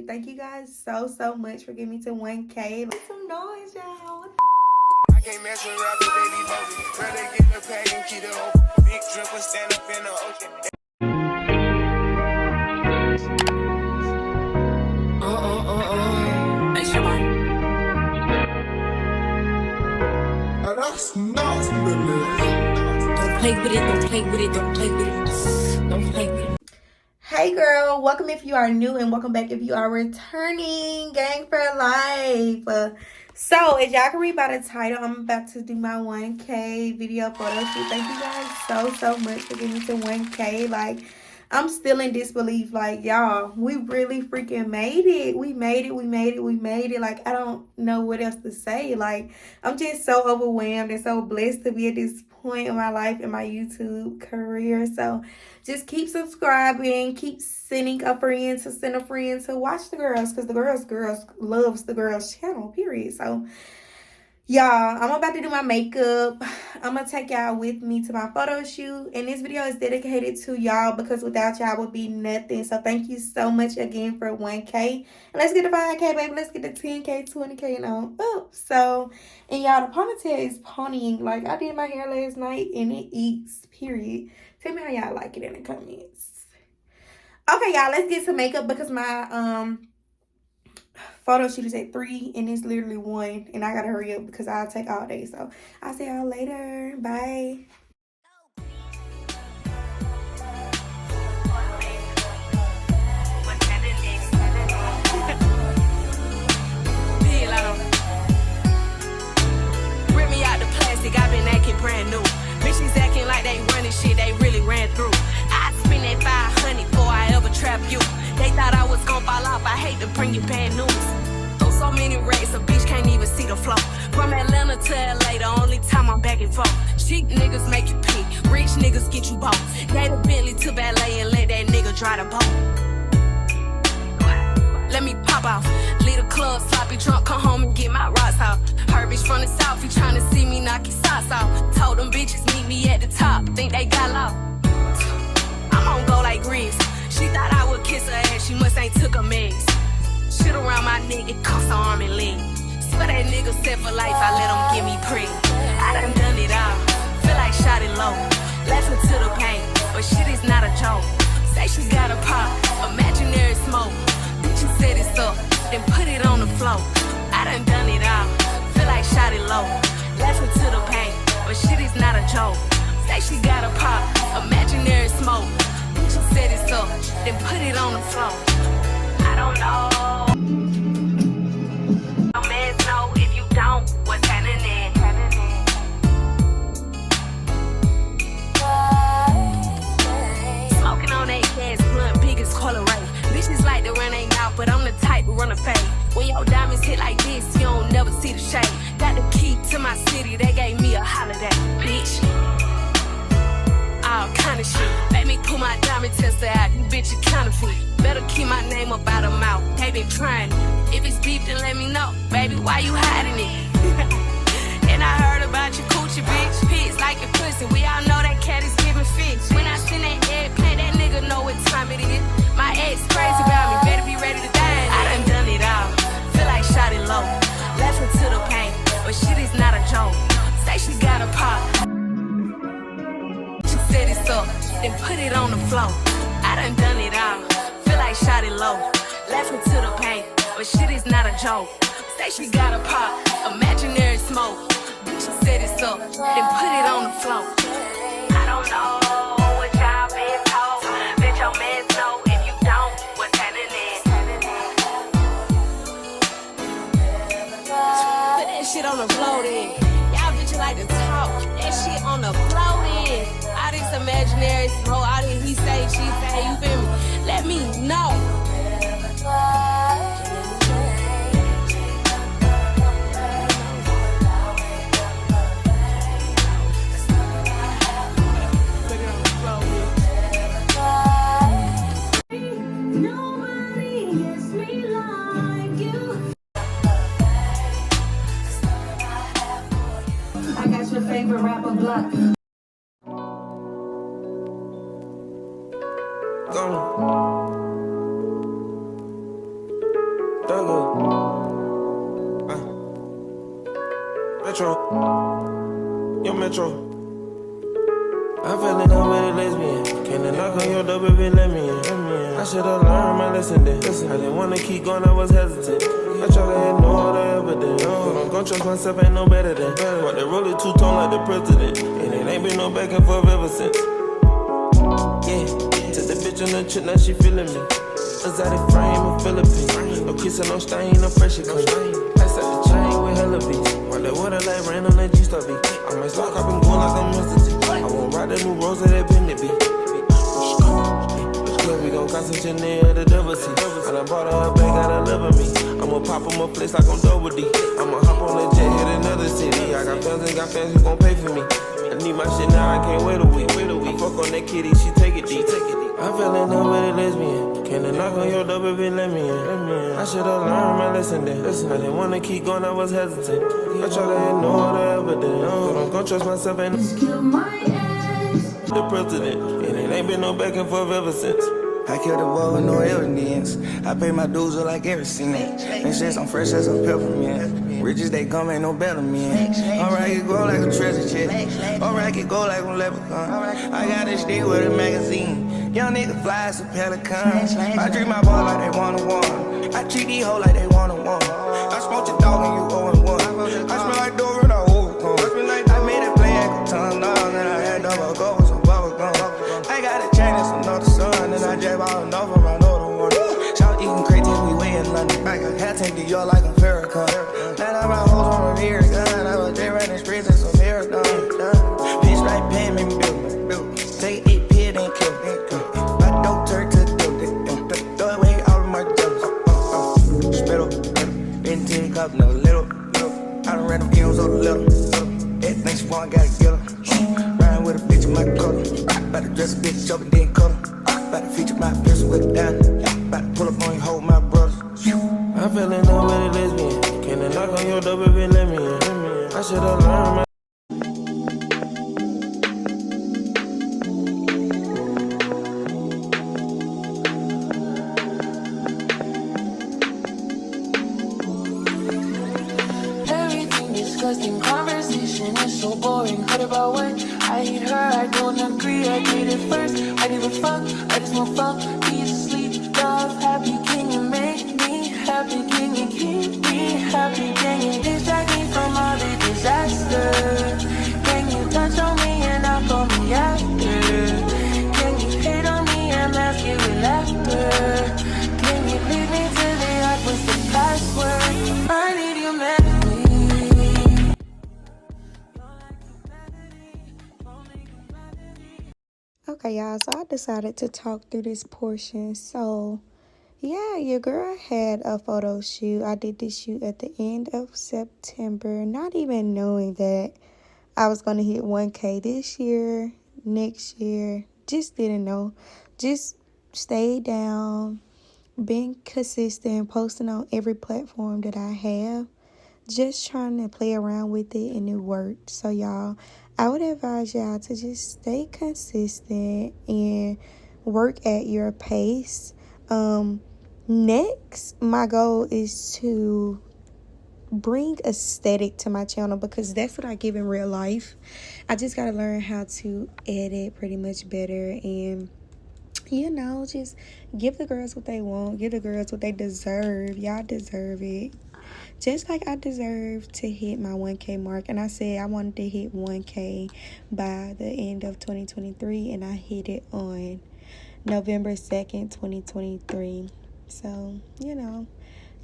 Thank you guys so much for getting me to 1K. Make some noise, y'all. I can't mess with rappers, they be voting. Rather get the pack and keep it open. Big dripper stand up in the ocean. That's not Don't play with it, don't play with it, don't play with it. Don't play with it. Hey girl, welcome if you are new and welcome back if you are returning. Gang for life. So as y'all can read by the title, I'm about to do my 1K video photo shoot. Thank you guys so much for getting me to 1K. Like, I'm still in disbelief. Like, y'all, we really freaking made it. We made it. Like, I don't know what else to say. Like, I'm just so overwhelmed and so blessed to be at this point in my life in my YouTube career. So just keep subscribing, keep sending a friend to send a friend to watch the girls, because the girls loves the girls channel, period. So y'all, I'm about to do my makeup. I'm gonna take y'all with me to my photo shoot, and this video is dedicated to y'all because without y'all would be nothing. So thank you so much again for 1K, and let's get to 5K, baby. Let's get to 10K, 20K, and on up. So, and y'all, the ponytail is ponying. Like, I did my hair last night and it eats, period. Tell me how y'all like it in the comments. Okay, y'all, let's get some makeup because my photo shoot is at 3 and it's literally 1, and I gotta hurry up because I'll take all day. So I'll see y'all later. Bye. Rip me out the plastic, I've been acting brand new. Bitches acting like they running shit they really ran through. I'd spend that 500 before I ever trap you. They thought I was gonna fall off, I hate to bring you bad news. Throw so many racks, a bitch can't even see the flow. From Atlanta to LA, the only time I'm back and forth. Cheap niggas make you pick, rich niggas get you bought. Gave the Bentley to ballet and let that nigga dry the boat. Let me pop off, leave the club sloppy drunk, come home and get my rocks off. Her bitch from the south, you tryna see me knock your socks off. Told them bitches meet me at the top, think they got lost. I'm on go like Grizz. She thought I would kiss her ass, she must ain't took a mess. Shit around my neck, it costs an arm and leg. Swear that nigga set for life, I let him get me pre. I done it all, feel like shot it low. Laughing to the pain, but shit is not a joke. Say she got a pop, imaginary smoke. Bitch, set it up, then put it on the floor. I done it all, feel like shot it low. Laughing to the pain, but shit is not a joke. Say she got a pop, imaginary smoke. Bitch, set it up, then put it on the floor. I don't know. No man know if you don't, what's happening? Smoking on that gas, blunt, biggest color rate. Bitches like to run they mouth, but I'm the type to run a fade. When your diamonds hit like this, you don't never see the shade. Got the key to my city, they gave me a holiday, bitch. All kind of shit. Let me pull my diamond tester out, you bitch a counterfeit. Better keep my name up out of mouth, they been trying it. If it's beef, then let me know, baby, why you hiding it? And I heard about your coochie, bitch. Pigs like your pussy, we all know that cat is giving fish. When I send that eggplant, that nigga know what time it is. My ex crazy about me, better be ready to die. I done it all, feel like shot it low. Laughing to the pain, but shit is not a joke. Say she got a pop. She set it up, then put it on the floor. I done it all, feel like shot it low. Laughing to the pain, but shit is not a joke. Say she got a pop, imaginary smoke. Bitch, she set it up, then put it on the floor. I don't know what y'all been told. Bitch, your mans know if you don't, what's happening? Put that shit on the floor then. Y'all bitches like to talk, that shit on the floor then. All this imaginary smoke, all this he say, she say, you feel me? Let me know. I got your favorite rapper, Block. Yo, Metro. I fell in love with a lesbian. Can't knock on your door, baby, let me in. I should've learned my lesson then. I didn't wanna keep going, I was hesitant. I try to ignore the evidence, but I'm gon' trust myself, ain't no better than. But they roll it two-tone like the president, and it ain't been no back and forth ever since. Yeah, took the bitch on the trip, now she feeling me. Exotic frame of Philippines, no kissing, no stain, no pressure clean. Pass out the chain with hella beats. While that water like rain on that G-Star beat. I might lock up and go like I'm Mr. T. I won't ride the new rose of that pendant beat. We gon' concentrate near the double C. I done bought her a bag, gotta love me. I'ma pop on my place like I'm double D. I'ma hop on the jet, hit another city. I got fans who gon' pay for me. I need my shit now, I can't wait a week. I fuck on that kitty, she take it deep. I fell in love with a lesbian. Can't knock on your door, baby, let me in. I should've learned my lesson then. I didn't wanna keep going, I was hesitant. I try to ignore the evidence, but I'm gon' trust myself and the president. And it ain't been no back and forth ever since. I killed the boy with no evidence. I pay my dues with like every cent. And shit, I'm fresh as a peppermint. Riches they come, ain't no better man. Alright, it go like a treasure chest. Alright, it go like a leprechaun. I got a stick with a magazine. Young nigga fly as a pelican. I treat my ball like they one-on-one. I treat these hoes like they one-on-one. I smoke your dog and you 0-1. I smell like Dover and I overcome. I made a play at the tongue dog and I had double go with some bubble gum. I got a chain and some other sun and I jab all enough of my other one. Shout eating crazy, we way in London. I got hat tank to y'all like a Farrakhan. Now I got hoes on a beer gun. I was there running streets and some marathon. Bitch like pen, make me build. Take 8 pit and kill. My dope turn to dope. Throw away all of my jokes. Spittle, been to the cup, no little. I done ran them M's on the little. Everything she want, gotta get her. Riding with a bitch in my color. About to dress a bitch up and then cut her. About to feature my pistol with a diamond. About to pull up on you, hold my brothers. I fell in love with a lesbian. Can't knock on your door, baby, let me in. I should've learned my disgusting conversation is so boring. Heard about what? I hate her, I don't agree. I did it first, I give a fuck. I just want fun, peace, sleep, love. Happy, can you make me happy? Can you keep me happy? Can you distract me from all the disaster? Can you touch on me and not call me after? Can you hate on me and mask it with laughter? Can you leave me to the yard with the password? I need you, man. Okay, y'all, so I decided to talk through this portion. So, yeah, your girl had a photo shoot. I did this shoot at the end of September, not even knowing that I was going to hit 1K this year, next year. Just didn't know. Just stayed down, been consistent, posting on every platform that I have. Just trying to play around with it, and it worked. So, y'all, I would advise y'all to just stay consistent and work at your pace. Next, my goal is to bring aesthetic to my channel, because that's what I give in real life. I just got to learn how to edit pretty much better, and just give the girls what they want, give the girls what they deserve. Y'all deserve it. Just like I deserve to hit my 1K mark. And I said I wanted to hit 1K by the end of 2023. And I hit it on November 2nd, 2023. So,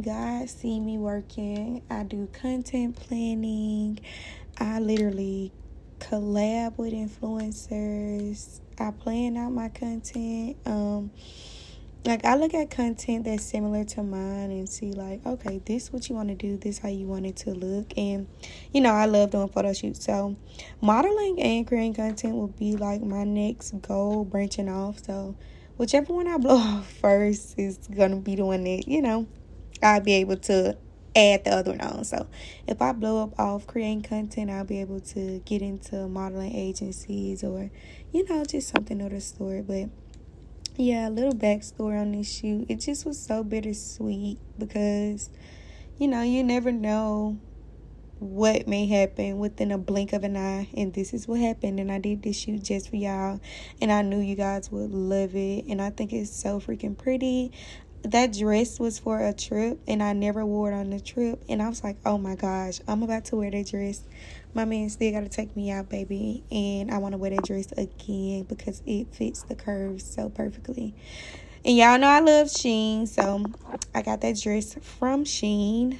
God see me working. I do content planning. I literally collab with influencers. I plan out my content. I look at content that's similar to mine and see, like, okay, this is what you want to do. This how you want it to look. And, I love doing photo shoots. So, modeling and creating content will be, like, my next goal, branching off. So, whichever one I blow off first is going to be the one that, I'll be able to add the other one on. So, if I blow up off creating content, I'll be able to get into modeling agencies or, just something of the sort. But yeah, a little backstory on this shoot. It just was so bittersweet because, you never know what may happen within a blink of an eye, and this is what happened. And I did this shoot just for y'all, and I knew you guys would love it, and I think it's so freaking pretty. That dress was for a trip, and I never wore it on the trip, and I was like, oh my gosh, I'm about to wear that dress. My man still gotta take me out, baby, and I want to wear that dress again because it fits the curves so perfectly. And y'all know I love Shein, so I got that dress from Shein.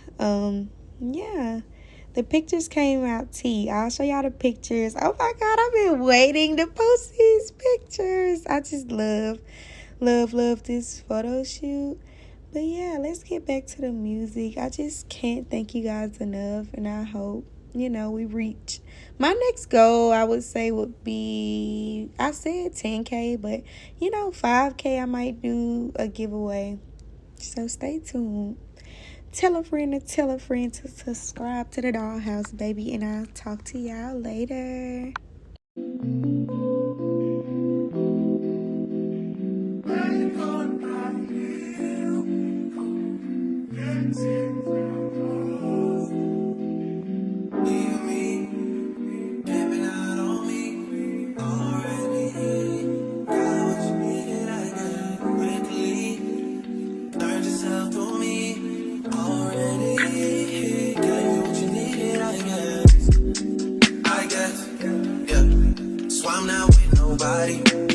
Yeah, the pictures came out tea. I'll show y'all the pictures. Oh my god, I've been waiting to post these pictures. I just love this photo shoot. But yeah, let's get back to the music. I just can't thank you guys enough, and I hope, you know, we reach. My next goal, I would say, would be, I said 10K, but, you know, 5K, I might do a giveaway. So stay tuned. Tell a friend to subscribe to the Dollhouse, baby, and I'll talk to y'all later.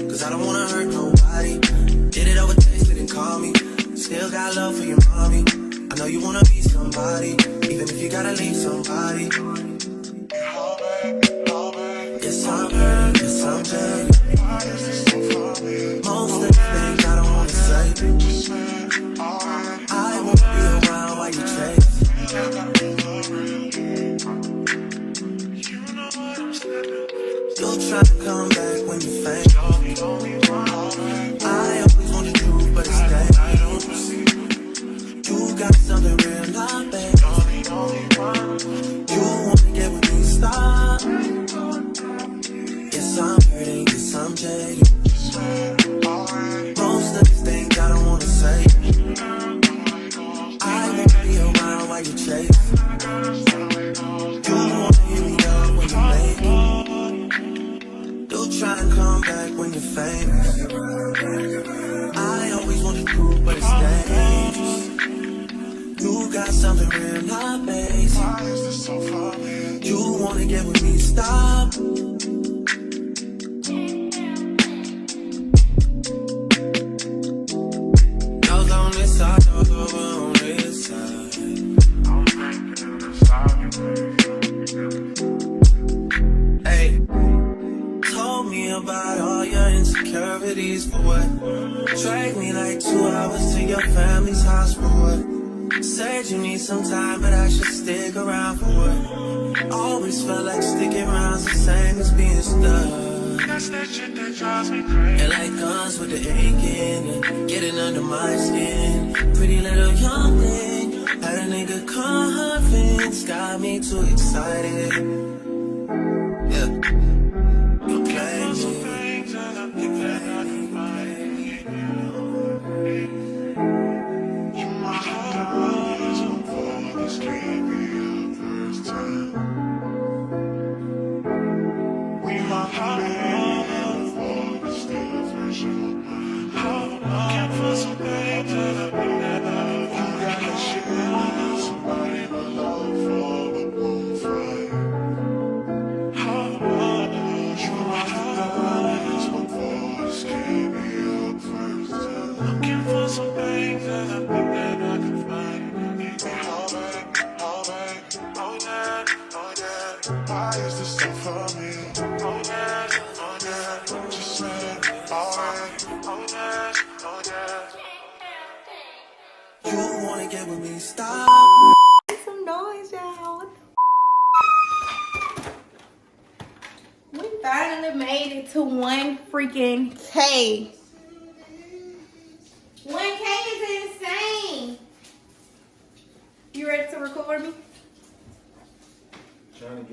Cause I don't wanna hurt nobody. Did it over text, didn't call me. Still got love for your mommy. I know you wanna be somebody, even if you gotta leave somebody. Yes, I'm hurt, yes, I'm dead. Most of the things I don't wanna say. I won't be around while you chase. You'll try to come back when you faint. I always want the truth, but it's dangerous. You got something real, not bad. You wanna get with me, stop. Yes, I'm hurting, yes, I'm jaded. Most of these things I don't wanna say. I won't be around while you chase. You wanna hear me up when you make it. You'll try and come back when you're famous. I always want the truth, but it's dangerous. You got something real, not basic. You wanna get with me, stop. Y'all's on this side, y'all's over on this side. Hey, told me about all your insecurities for what? Drag me like 2 hours to your family's house for what? Said you need some time, but I should stick around for what? Always felt like sticking around's the same as being stuck. That's that shit that drives me crazy. And like guns with the aching and getting under my skin. Pretty little young thing, had a nigga convinced, got me too excited. Yeah, you play me. You my heart, so this can't be your first time. We my heart, for the still fresh in my mind. Looking for some things that I've never. You gotta share somebody but love for the bonfire. You my heart, so this can't be your first time. Looking for some things that I think that I can find. Oh yeah, oh yeah. Why is this so for me? Oh yeah, just say alright. Oh yeah. You wanna get with me? Stop. Make some noise, y'all. What the? We finally made it to 1 freaking K. 1K is insane. You ready to record me?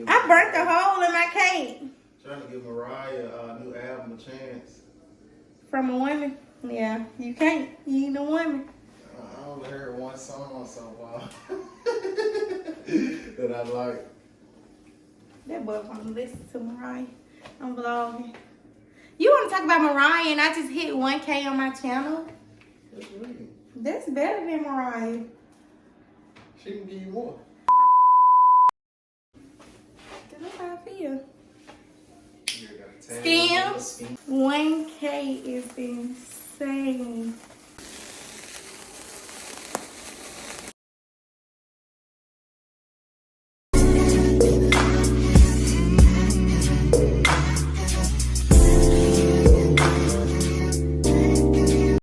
I burnt the hole in my cake. Trying to give Mariah a new album a chance. From a woman? Yeah, you can't. You ain't a woman. I only heard one song so far that I like. That boy want to listen to Mariah. I'm vlogging. You want to talk about Mariah and I just hit 1K on my channel? That's really. That's better than Mariah. She can give you more. That's how I feel. You got a tag. Skim, 1K is insane.